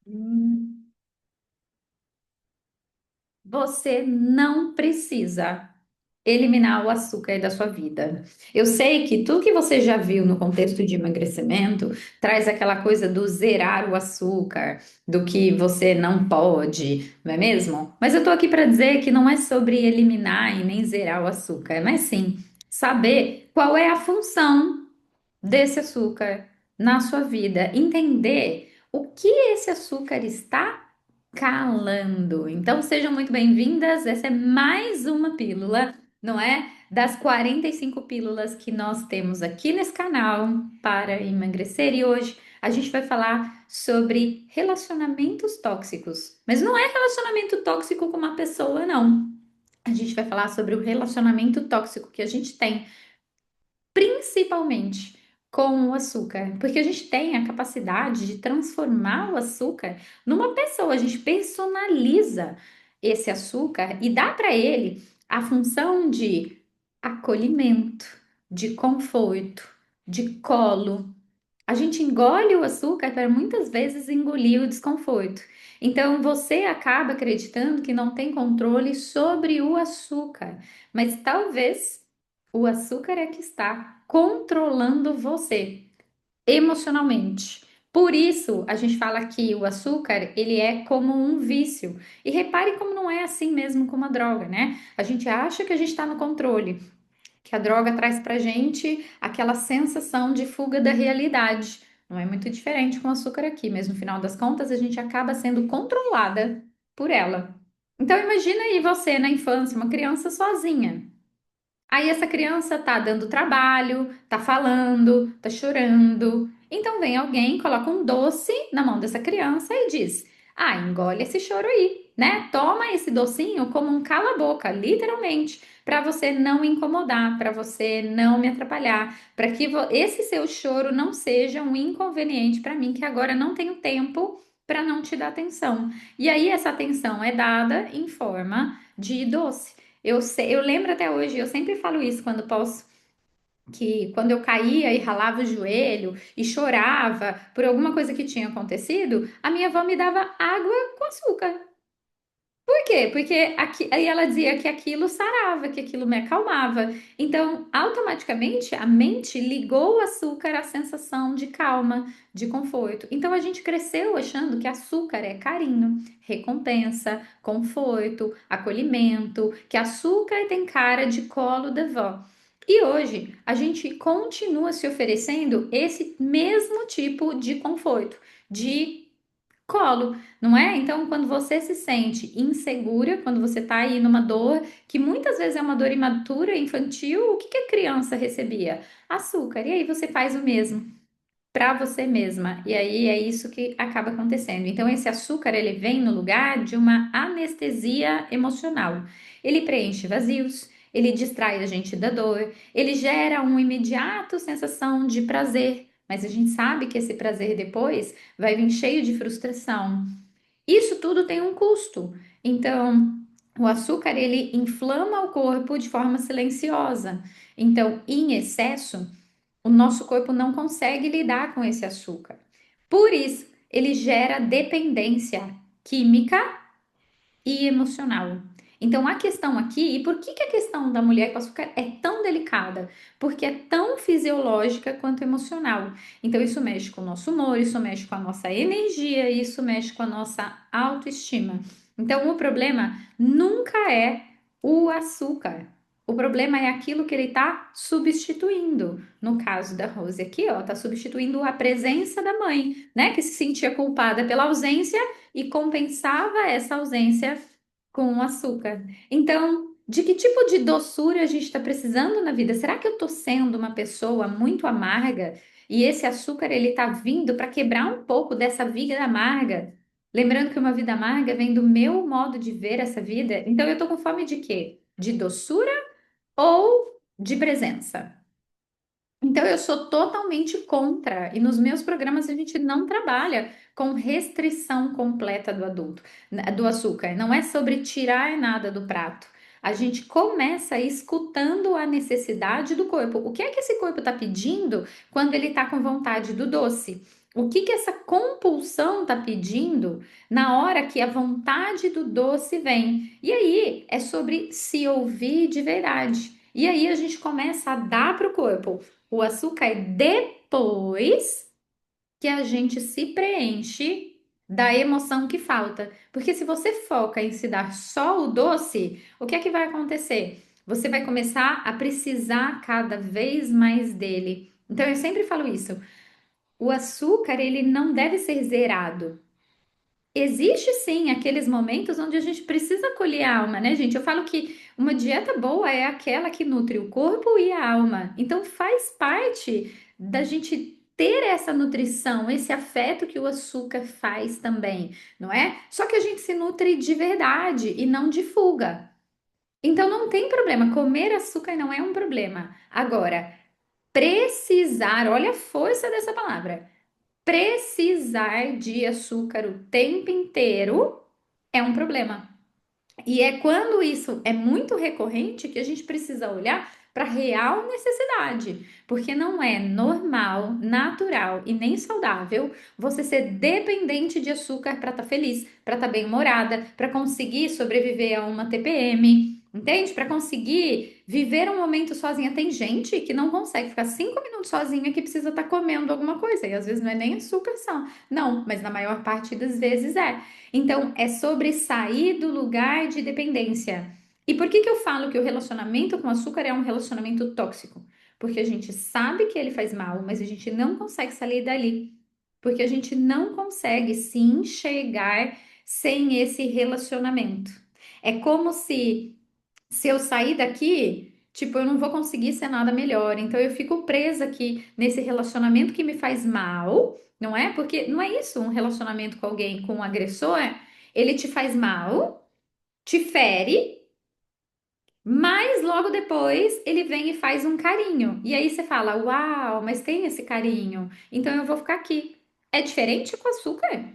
Hum, Você não precisa eliminar o açúcar da sua vida. Eu sei que tudo que você já viu no contexto de emagrecimento traz aquela coisa do zerar o açúcar, do que você não pode, não é mesmo? Mas eu tô aqui para dizer que não é sobre eliminar e nem zerar o açúcar, mas sim saber qual é a função desse açúcar na sua vida, entender o que esse açúcar está calando. Então, sejam muito bem-vindas. Essa é mais uma pílula, não é? Das 45 pílulas que nós temos aqui nesse canal para emagrecer. E hoje a gente vai falar sobre relacionamentos tóxicos. Mas não é relacionamento tóxico com uma pessoa, não. A gente vai falar sobre o relacionamento tóxico que a gente tem principalmente com o açúcar, porque a gente tem a capacidade de transformar o açúcar numa pessoa, a gente personaliza esse açúcar e dá para ele a função de acolhimento, de conforto, de colo. A gente engole o açúcar para muitas vezes engolir o desconforto. Então você acaba acreditando que não tem controle sobre o açúcar, mas talvez o açúcar é que está controlando você emocionalmente. Por isso, a gente fala que o açúcar, ele é como um vício. E repare como não é assim mesmo como a droga, né? A gente acha que a gente está no controle, que a droga traz pra gente aquela sensação de fuga da realidade. Não é muito diferente com o açúcar aqui, mas no final das contas a gente acaba sendo controlada por ela. Então imagina aí você na infância, uma criança sozinha. Aí essa criança tá dando trabalho, tá falando, tá chorando. Então vem alguém, coloca um doce na mão dessa criança e diz: "Ah, engole esse choro aí, né? Toma esse docinho como um cala-boca, literalmente, para você não incomodar, para você não me atrapalhar, para que esse seu choro não seja um inconveniente para mim, que agora não tenho tempo para não te dar atenção". E aí essa atenção é dada em forma de doce. Eu lembro até hoje, eu sempre falo isso quando posso, que quando eu caía e ralava o joelho e chorava por alguma coisa que tinha acontecido, a minha avó me dava água com açúcar. Por quê? Porque aí ela dizia que aquilo sarava, que aquilo me acalmava. Então, automaticamente, a mente ligou o açúcar à sensação de calma, de conforto. Então, a gente cresceu achando que açúcar é carinho, recompensa, conforto, acolhimento, que açúcar tem cara de colo da vó. E hoje, a gente continua se oferecendo esse mesmo tipo de conforto, de colo, não é? Então, quando você se sente insegura, quando você tá aí numa dor, que muitas vezes é uma dor imatura, infantil, o que que a criança recebia? Açúcar. E aí você faz o mesmo para você mesma. E aí é isso que acaba acontecendo. Então, esse açúcar, ele vem no lugar de uma anestesia emocional. Ele preenche vazios, ele distrai a gente da dor, ele gera uma imediata sensação de prazer. Mas a gente sabe que esse prazer depois vai vir cheio de frustração. Isso tudo tem um custo. Então, o açúcar ele inflama o corpo de forma silenciosa. Então, em excesso, o nosso corpo não consegue lidar com esse açúcar. Por isso, ele gera dependência química e emocional. Então, a questão aqui, e por que que a questão da mulher com açúcar é tão delicada? Porque é tão fisiológica quanto emocional. Então, isso mexe com o nosso humor, isso mexe com a nossa energia, isso mexe com a nossa autoestima. Então, o problema nunca é o açúcar. O problema é aquilo que ele está substituindo. No caso da Rose aqui, ó, está substituindo a presença da mãe, né? Que se sentia culpada pela ausência e compensava essa ausência com o açúcar. Então, de que tipo de doçura a gente está precisando na vida? Será que eu estou sendo uma pessoa muito amarga e esse açúcar ele está vindo para quebrar um pouco dessa vida amarga? Lembrando que uma vida amarga vem do meu modo de ver essa vida. Então, eu estou com fome de quê? De doçura ou de presença? Então, eu sou totalmente contra, e nos meus programas a gente não trabalha com restrição completa do adulto, do açúcar. Não é sobre tirar nada do prato. A gente começa escutando a necessidade do corpo. O que é que esse corpo está pedindo quando ele está com vontade do doce? O que que essa compulsão está pedindo na hora que a vontade do doce vem? E aí é sobre se ouvir de verdade. E aí a gente começa a dar para o corpo. O açúcar é depois que a gente se preenche da emoção que falta. Porque se você foca em se dar só o doce, o que é que vai acontecer? Você vai começar a precisar cada vez mais dele. Então eu sempre falo isso. O açúcar, ele não deve ser zerado. Existe sim aqueles momentos onde a gente precisa acolher a alma, né, gente? Eu falo que uma dieta boa é aquela que nutre o corpo e a alma. Então faz parte da gente ter essa nutrição, esse afeto que o açúcar faz também, não é? Só que a gente se nutre de verdade e não de fuga. Então não tem problema, comer açúcar não é um problema. Agora, precisar, olha a força dessa palavra. Precisar de açúcar o tempo inteiro é um problema. E é quando isso é muito recorrente que a gente precisa olhar para a real necessidade, porque não é normal, natural e nem saudável você ser dependente de açúcar para estar feliz, para estar bem-humorada, para conseguir sobreviver a uma TPM, entende? Para conseguir viver um momento sozinha. Tem gente que não consegue ficar 5 minutos sozinha que precisa estar comendo alguma coisa, e às vezes não é nem açúcar só, não, mas na maior parte das vezes é. Então, é sobre sair do lugar de dependência. E por que que eu falo que o relacionamento com açúcar é um relacionamento tóxico? Porque a gente sabe que ele faz mal, mas a gente não consegue sair dali. Porque a gente não consegue se enxergar sem esse relacionamento. É como se eu sair daqui, tipo, eu não vou conseguir ser nada melhor. Então eu fico presa aqui nesse relacionamento que me faz mal, não é? Porque não é isso, um relacionamento com alguém, com um agressor, ele te faz mal, te fere, mas logo depois ele vem e faz um carinho. E aí você fala: "Uau, mas tem esse carinho, então eu vou ficar aqui". É diferente com açúcar.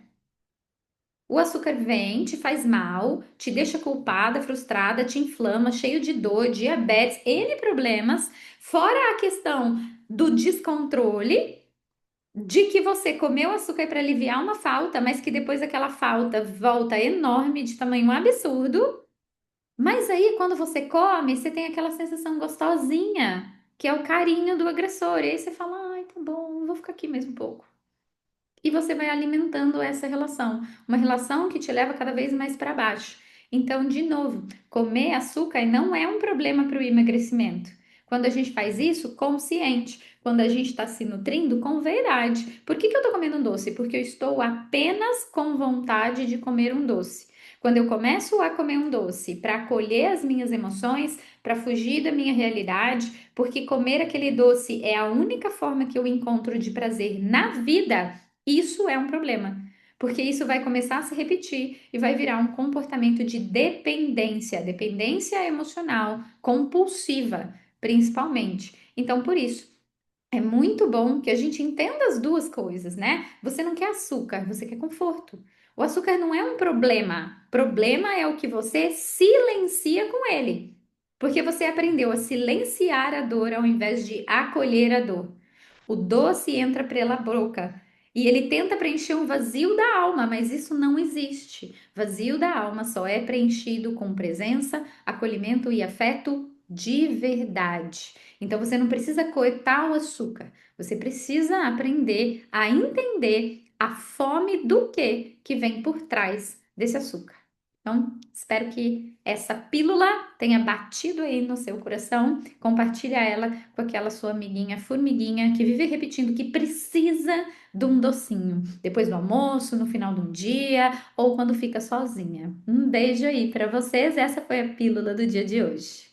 O açúcar vem, te faz mal, te deixa culpada, frustrada, te inflama, cheio de dor, diabetes, N problemas, fora a questão do descontrole, de que você comeu açúcar para aliviar uma falta, mas que depois aquela falta volta enorme, de tamanho absurdo. Mas aí, quando você come, você tem aquela sensação gostosinha, que é o carinho do agressor. E aí você fala: ai, tá bom, vou ficar aqui mesmo um pouco. E você vai alimentando essa relação, uma relação que te leva cada vez mais para baixo. Então, de novo, comer açúcar não é um problema para o emagrecimento. Quando a gente faz isso consciente, quando a gente está se nutrindo com verdade. Por que que eu estou comendo um doce? Porque eu estou apenas com vontade de comer um doce. Quando eu começo a comer um doce para acolher as minhas emoções, para fugir da minha realidade, porque comer aquele doce é a única forma que eu encontro de prazer na vida, isso é um problema, porque isso vai começar a se repetir e vai virar um comportamento de dependência, dependência emocional, compulsiva, principalmente. Então, por isso, é muito bom que a gente entenda as duas coisas, né? Você não quer açúcar, você quer conforto. O açúcar não é um problema. Problema é o que você silencia com ele. Porque você aprendeu a silenciar a dor ao invés de acolher a dor. O doce entra pela boca e ele tenta preencher um vazio da alma, mas isso não existe. Vazio da alma só é preenchido com presença, acolhimento e afeto de verdade. Então você não precisa coetar o açúcar, você precisa aprender a entender a fome do que vem por trás desse açúcar. Então, espero que essa pílula tenha batido aí no seu coração. Compartilha ela com aquela sua amiguinha formiguinha que vive repetindo que precisa de um docinho, depois do almoço, no final de um dia ou quando fica sozinha. Um beijo aí para vocês. Essa foi a pílula do dia de hoje.